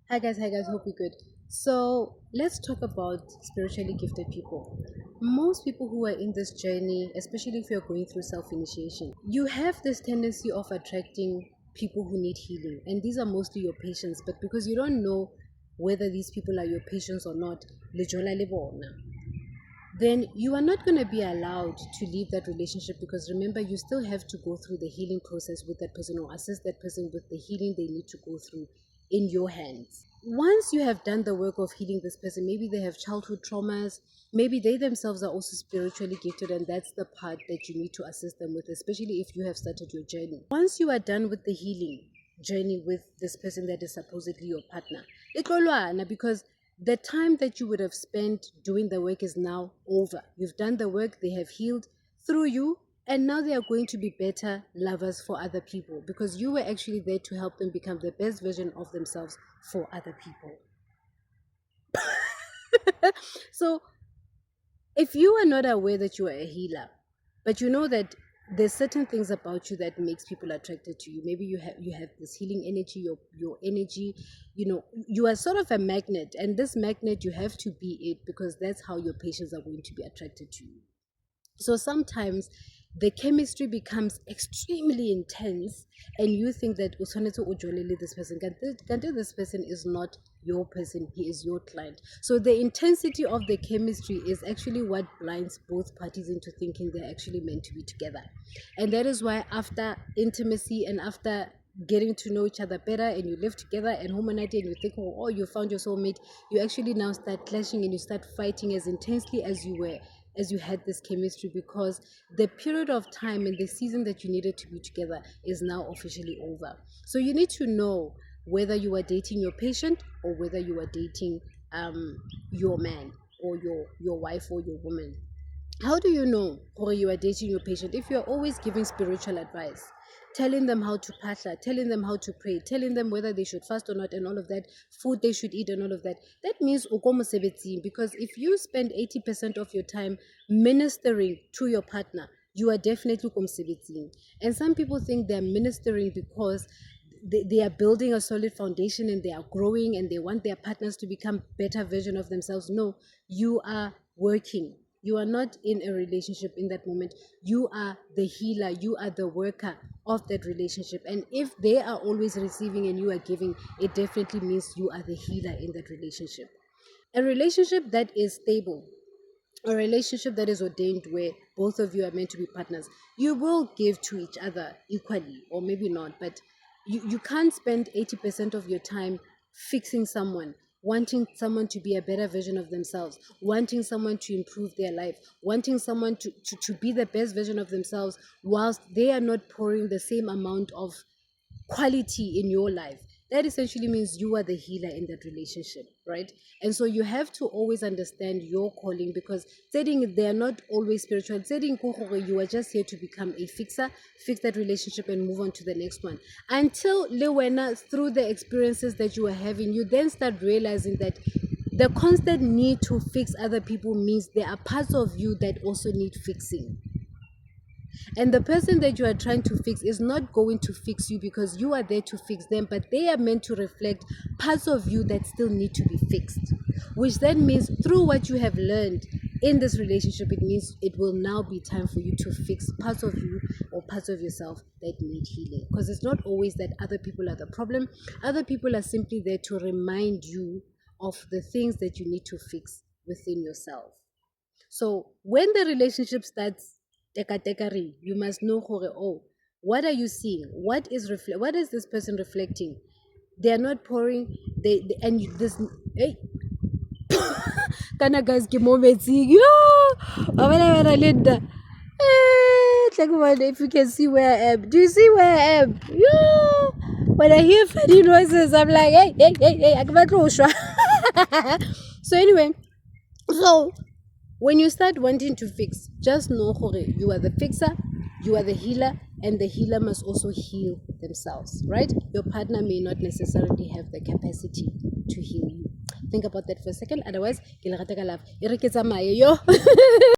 Hi guys, hope you're good. So let's talk about spiritually gifted people. Most people who are in this journey, especially if you're going through self-initiation, you have this tendency of attracting people who need healing, and these are mostly your patients. But because you don't know whether these people are your patients or not, lejola le bona, then you are not going to be allowed to leave that relationship, because remember, you still have to go through the healing process with that person or assist that person with the healing they need to go through in your hands. Once you have done the work of healing this person, maybe they have childhood traumas, maybe they themselves are also spiritually gifted, and that's the part that you need to assist them with, especially if you have started your journey. Once you are done with the healing journey with this person that is supposedly your partner, because the time that you would have spent doing the work is now over. You've done the work, they have healed through you, and now they are going to be better lovers for other people, because you were actually there to help them become the best version of themselves for other people. So if you are not aware that you are a healer, but you know that there's certain things about you that makes people attracted to you, maybe you have this healing energy, your energy, you are sort of a magnet, and this magnet, you have to be it, because that's how your patients are going to be attracted to you. So sometimes the chemistry becomes extremely intense, and you think that "Utshwanetse o jolele this person," kanti this person is not your person, he is your client. So the intensity of the chemistry is actually what blinds both parties into thinking they're actually meant to be together. And that is why after intimacy and after getting to know each other better, and you live together and humanity, and you think, oh, you found your soulmate, you actually now start clashing and you start fighting as intensely as you had this chemistry, because the period of time and the season that you needed to be together is now officially over. So you need to know whether you are dating your patient or whether you are dating your man or your wife or your woman. How do you know or you are dating your patient? If you're always giving spiritual advice, telling them how to pasha, telling them how to pray, telling them whether they should fast or not, and all of that, food they should eat and all of that, that means uko mosebetsing. Because if you spend 80% of your time ministering to your partner, you are definitely uko mosebetsing. And some people think they're ministering because they are building a solid foundation and they are growing and they want their partners to become better version of themselves. No, you are working. You are not in a relationship in that moment. You are the healer. You are the worker of that relationship. And if they are always receiving and you are giving, it definitely means you are the healer in that relationship. A relationship that is stable, a relationship that is ordained, where both of you are meant to be partners, you will give to each other equally, or maybe not, but you can't spend 80% of your time fixing someone, wanting someone to be a better version of themselves, wanting someone to improve their life, wanting someone to be the best version of themselves, whilst they are not pouring the same amount of quality in your life. That essentially means you are the healer in that relationship, right? And so you have to always understand your calling, because setting, they are not always spiritual. Setting, you are just here to become a fixer, fix that relationship and move on to the next one. Until lewena, through the experiences that you are having, you then start realizing that the constant need to fix other people means there are parts of you that also need fixing. And the person that you are trying to fix is not going to fix you because you are there to fix them, but they are meant to reflect parts of you that still need to be fixed. Which then means, through what you have learned in this relationship, it means it will now be time for you to fix parts of you or parts of yourself that need healing. Because it's not always that other people are the problem. Other people are simply there to remind you of the things that you need to fix within yourself. So when the relationship starts teka-tekari, you must know, oh, what are you seeing? What is this person reflecting? They are not pouring. And this. Hey, kana guys, give moment. Yo, Linda. If you can see where I am, do you see where I am? Yo, when I hear funny noises, I'm like, hey, I can't throw. So anyway, so when you start wanting to fix, just know you are the fixer, you are the healer, and the healer must also heal themselves, right? Your partner may not necessarily have the capacity to heal you. Think about that for a second. Otherwise, ke le rata ka love. E re ke tsamaye yo.